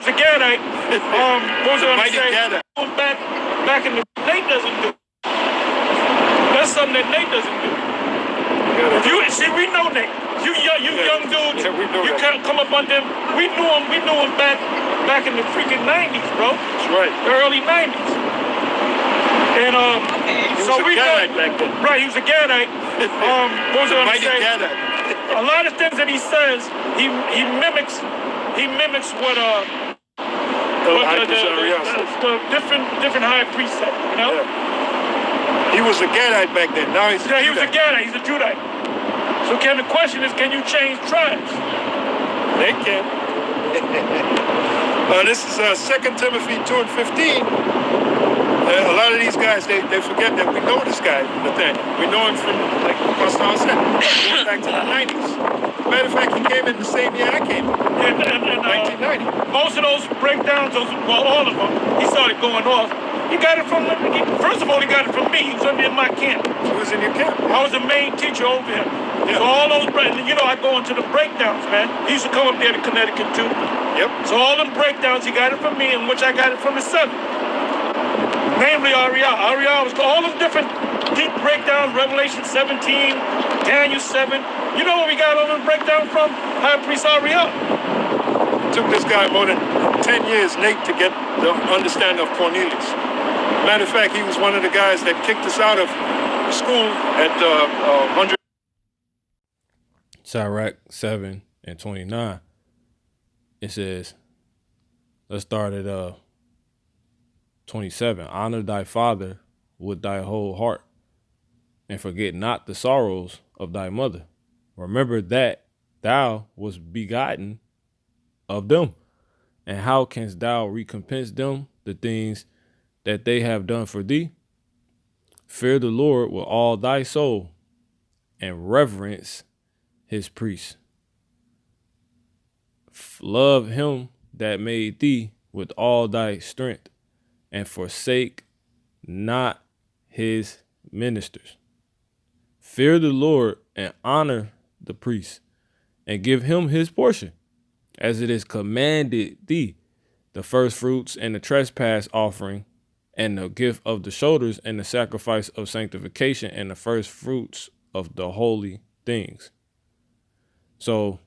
a Gadite. What was I going to say? Gadite. Back in the Nate doesn't do. That's something that Nate doesn't do. If you see, we know Nate. You young dudes. Yeah, we know you that. can't come up on them. We knew him back in the freaking 90s, bro. That's right. The early 90s. And He was a Gadite back then. Right, he was a Gadite. What was I going to say? Gadite. A lot of things that he says, he mimics what the different high priest said, you know? Yeah. He was a Gadite back then. Now he's a Judite. He was a Gadite. He's a Judite. So the question is, can you change tribes? They can. This is 2 Timothy 2:15. A lot of these guys, they forget that we know this guy, Nathaniel. We know him from, like Pastor said, going back to the 90s. Matter of fact, he came in the same year I came in, 1990. Most of those breakdowns, all of them, he started going off. He got it from, first of all, he got it from me. He was under my camp. He was in your camp? I was the main teacher over him. Yeah. So all those, I go into the breakdowns, man. He used to come up there to Connecticut, too. Yep. So all them breakdowns, he got it from me, in which I got it from the 7th. Namely, Ariel. Ariel was all those different deep breakdowns, Revelation 17, Daniel 7. You know where we got all those breakdowns from? High Priest Ariel. It took this guy more than 10 years, Nate, to get the understanding of Cornelius. Matter of fact, he was one of the guys that kicked us out of school at 100. Sirach 7 and 29. It says, let's start at 27. Honor thy father with thy whole heart, and forget not the sorrows of thy mother. Remember that thou wast begotten of them, and how canst thou recompense them the things that they have done for thee? Fear the Lord with all thy soul, and reverence his priests. Love him that made thee with all thy strength, and forsake not his ministers. Fear the Lord and honor the priest, and give him his portion, as it is commanded thee, the first fruits and the trespass offering, and the gift of the shoulders, and the sacrifice of sanctification, and the first fruits of the holy things. So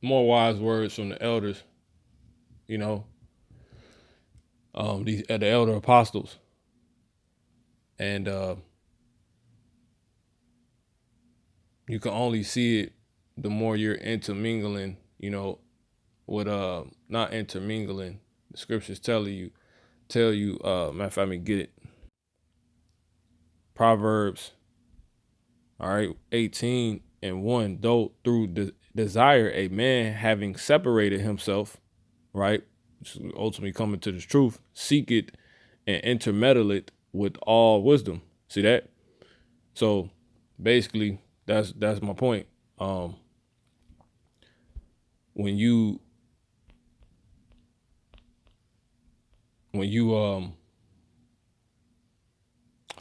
more wise words from the elders, the elder apostles. And you can only see it the more you're intermingling, with not intermingling. The scriptures tell you, matter of fact, let me get it. Proverbs, 18:1, though through desire a man having separated himself, right, ultimately coming to this truth, seek it and intermeddle it with all wisdom. See that? So basically, that's my point. When you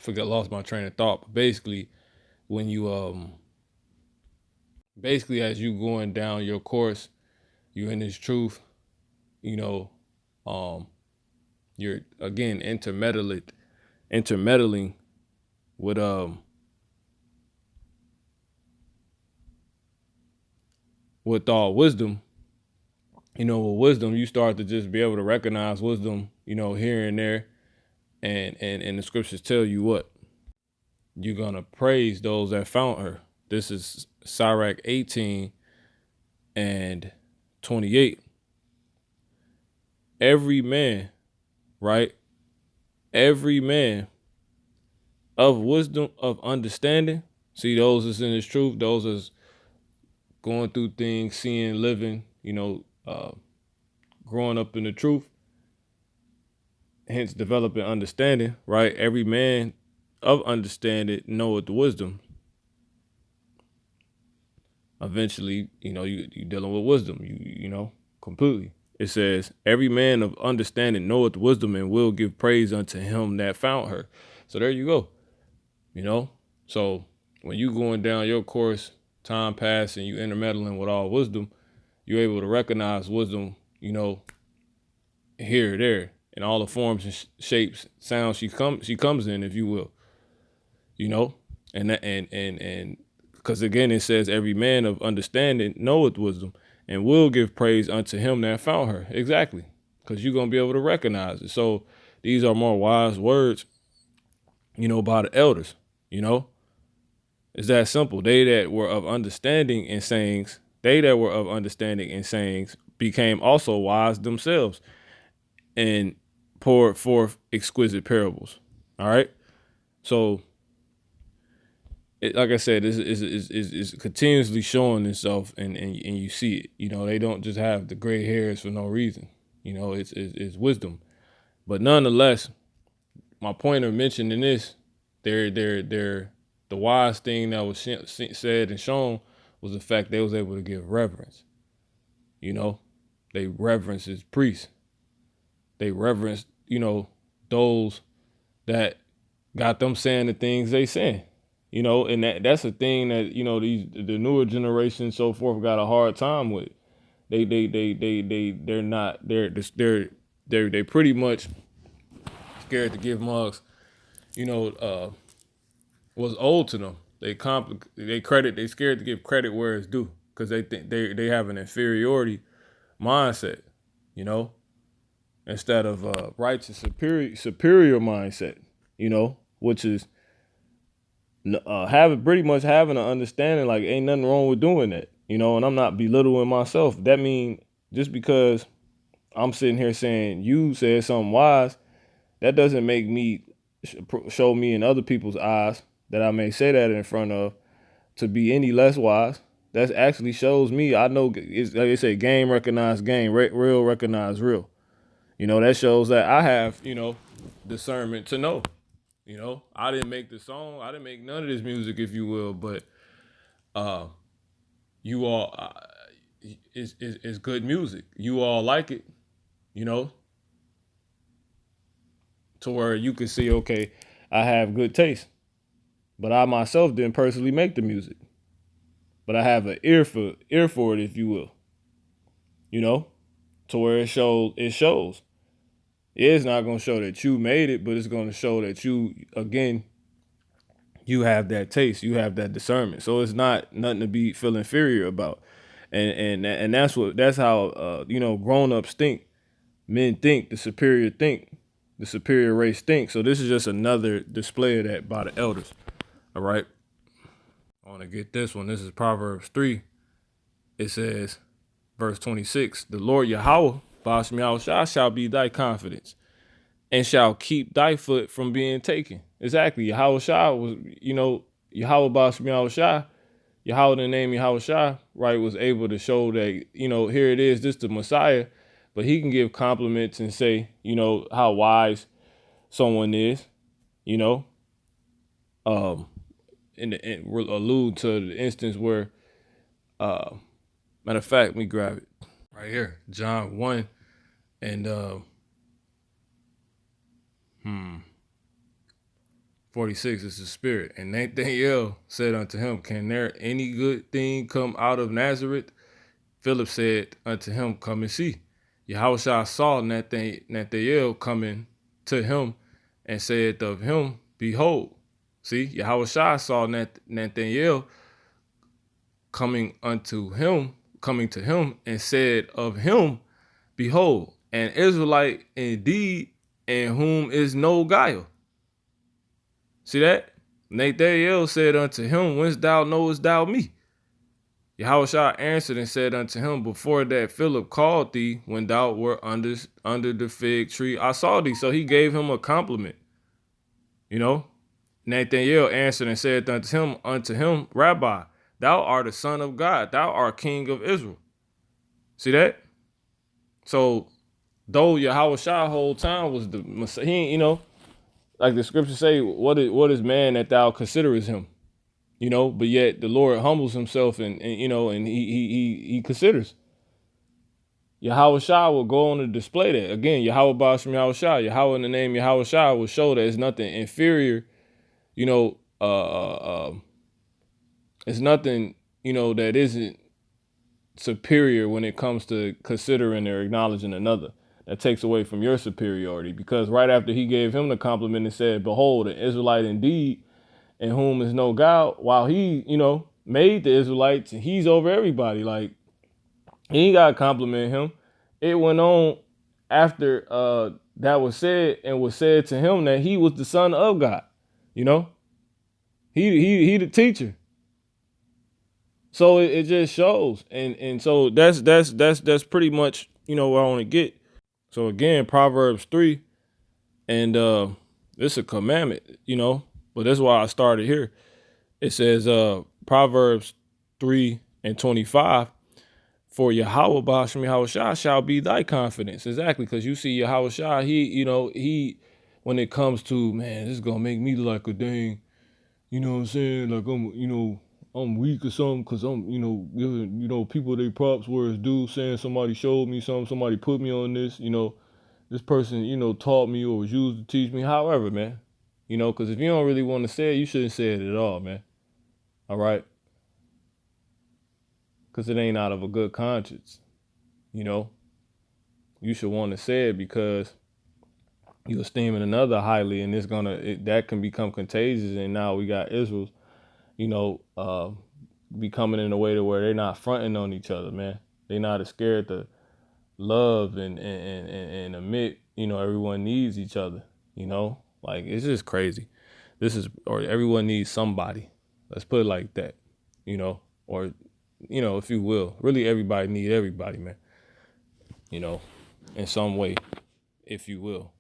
I lost my train of thought, but basically when you as you going down your course, you're in this truth, you're again intermeddling with all wisdom. With wisdom, you start to just be able to recognize wisdom, here and there. And the scriptures tell you what? You're going to praise those that found her. This is Sirach 18 and 28. Every man, right? Every man of wisdom, of understanding. See, those that's in this truth, those that's going through things, seeing, living, growing up in the truth, hence developing understanding, right? Every man of understanding knoweth the wisdom. Eventually, you dealing with wisdom, completely. It says, every man of understanding knoweth wisdom, and will give praise unto him that found her. So there you go. So when you going down your course time pass and you intermeddling with all wisdom, you're able to recognize wisdom, you know, here or there in all the forms and shapes, sounds she comes in, if you will, you know, and because again it says every man of understanding knoweth wisdom and will give praise unto him that found her. Exactly, because you're gonna be able to recognize it. So these are more wise words, you know, by the elders. You know, it's that simple. They that were of understanding in sayings, became also wise themselves and poured forth exquisite parables. All right. So, like I said, is continuously showing itself, and you see it. You know, they don't just have the gray hairs for no reason. You know, it's wisdom. But nonetheless, my point of mentioning this, they're the wise thing that was said and shown was the fact they was able to give reverence. You know, they reverence his priests. They reverence, you know, those that got them saying the things they saying. You know, and that's a thing that, you know, the newer generation and so forth got a hard time with. They pretty much scared to give mugs, you know, was old to them. They scared to give credit where it's due because they think they have an inferiority mindset, you know, instead of righteous superior mindset, you know, which is pretty much having an understanding like ain't nothing wrong with doing that, you know. And I'm not belittling myself. That mean just because I'm sitting here saying you said something wise, that doesn't make me show me in other people's eyes that I may say that in front of to be any less wise. That actually shows me I know, it's like they say, game recognize game, real recognize real. You know, that shows that I have, you know, discernment to know. You know, I didn't make the song, I didn't make none of this music, if you will, but you all, it's good music. You all like it, you know, to where you can see, okay, I have good taste. But I myself didn't personally make the music. But I have an ear for it, if you will. You know? To where it shows. It's not gonna show that you made it, but it's gonna show that you, again, you have that taste, you have that discernment. So it's not nothing to be feel inferior about. And that's how you know, grown-ups think. Men think, the superior race think. So this is just another display of that by the elders. All right. I want to get this one. This is Proverbs 3. It says, verse 26, the Lord Yahweh, Ba'ashem Yahushua, shall be thy confidence and shall keep thy foot from being taken. Exactly. Yahushua was, you know, Yahweh Ba'ashem Yahushua, Yahweh the name Yahushua, right, was able to show that, you know, here it is, this the Messiah, but he can give compliments and say, you know, how wise someone is, you know, and allude to the instance where, matter of fact, let me grab it right here. John 1 and 46 is the spirit. And Nathanael said unto him, can there any good thing come out of Nazareth? Philip said unto him, come and see. Yahushua saw Nathanael coming to him and said of him, behold. See, Yahushua saw Nathanael coming to him and said of him, behold, an Israelite indeed, in whom is no guile. See that? Nathanael said unto him, whence thou knowest thou me? Yahushua answered and said unto him, before that Philip called thee, when thou wert under the fig tree, I saw thee. So he gave him a compliment. You know? Nathanael answered and said unto him, Rabbi, thou art the Son of God, thou art King of Israel. See that? So, though Yahushua whole time was the Messiah, he, you know, like the scriptures say, what is man that thou considerest him? You know, but yet the Lord humbles himself and you know, and he considers. Yahushua will go on to display that. Again, Yahweh Ba'ashem Yahushua, Yahweh in the name Yahushua will show that it's nothing inferior, you know, it's nothing, that isn't superior when it comes to considering or acknowledging another. That takes away from your superiority, because right after he gave him the compliment and said, behold, an Israelite indeed, in whom is no God, while he, made the Israelites, and he's over everybody. Like, he ain't got to compliment him. It went on after that was said, and was said to him that he was the son of God. He the teacher. So it just shows, and so that's pretty much where I want to get. So again, Proverbs 3, and it's a commandment, but that's why I started here. It says Proverbs 3:25, for Yahweh Ba'ashem Yahweh shall be thy confidence. Exactly, because you see Yahweh Shah, he when it comes to, man, this is gonna make me look like a dang, what I'm saying, like I'm weak or something, because I'm, giving, people they props where it's due, saying somebody showed me something, somebody put me on this, this person, taught me or was used to teach me. However, man, because if you don't really want to say it, you shouldn't say it at all, man. All right? Because it ain't out of a good conscience, You should want to say it because you're esteeming another highly, and that can become contagious. And now we got Israel's, becoming in a way to where they're not fronting on each other, man. They're not as scared to love and admit, everyone needs each other, like it's just crazy. Or everyone needs somebody. Let's put it like that, or, if you will, really everybody need everybody, man, in some way, if you will.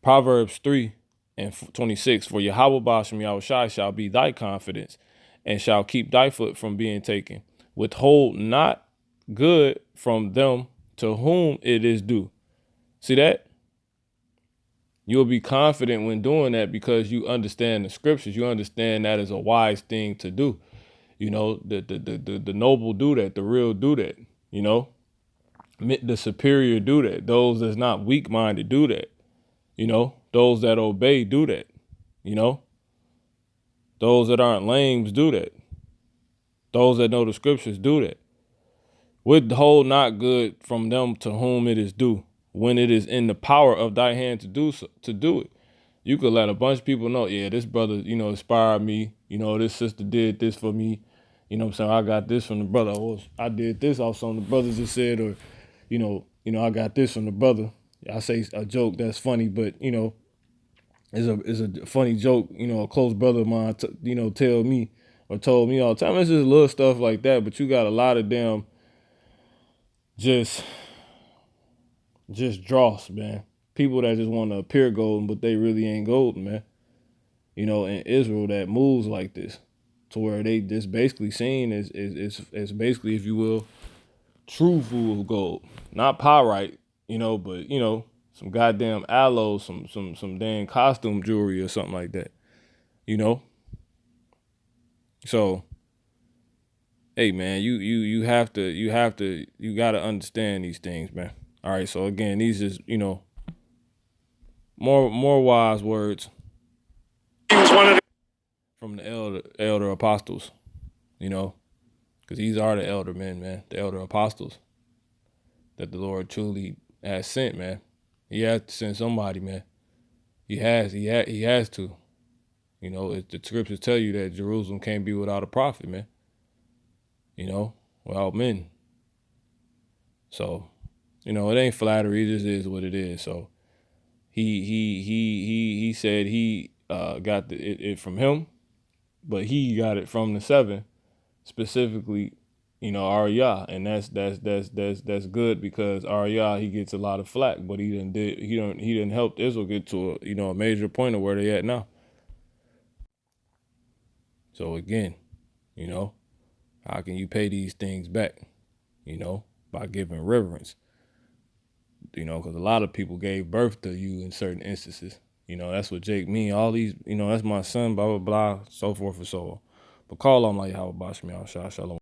Proverbs 3:26, for Yahweh Ba'ashem Yahweh shall be thy confidence, and shall keep thy foot from being taken. Withhold not good from them to whom it is due. See that? You'll be confident when doing that because you understand the scriptures. You understand that is a wise thing to do. The noble do that. The real do that. The superior do that. Those that's not weak-minded do that. Those that obey do that. Those that aren't lames do that. Those that know the scriptures do that. Withhold not good from them to whom it is due, when it is in the power of thy hand to do it. You could let a bunch of people know, yeah, this brother, inspired me. This sister did this for me. What I'm saying? I got this from the brother. Or I did this off something the brother just said, or, I got this from the brother. I say a joke that's funny, but, it's a funny joke, a close brother of mine, tell me or told me all the time. It's just little stuff like that, but you got a lot of them just dross, man. People that just want to appear golden, but they really ain't golden, man. In Israel that moves like this, to where they just basically seen as basically, if you will, true fool gold, not pyrite, but some goddamn aloe, some damn costume jewelry or something like that, So, hey man, you gotta understand these things, man. All right, so again, these is more wise words He was one of the from the elder apostles, because these are the elder men, man, the elder apostles that the Lord truly has sent, man. He has to send somebody, man. He has to. The scriptures tell you that Jerusalem can't be without a prophet, man. Without men. So, it ain't flattery. It just is what it is. So, he said he got it from him, but he got it from the seven, specifically, Ariyah, and that's good, because Ariyah, he gets a lot of flack, but he didn't help Israel get to a major point of where they at now. So again, how can you pay these things back? By giving reverence. Because a lot of people gave birth to you in certain instances. That's what Jake mean. All these, that's my son, blah, blah, blah, so forth and so on. But call on like Yahweh Ba'ashem Yahweh Shalom.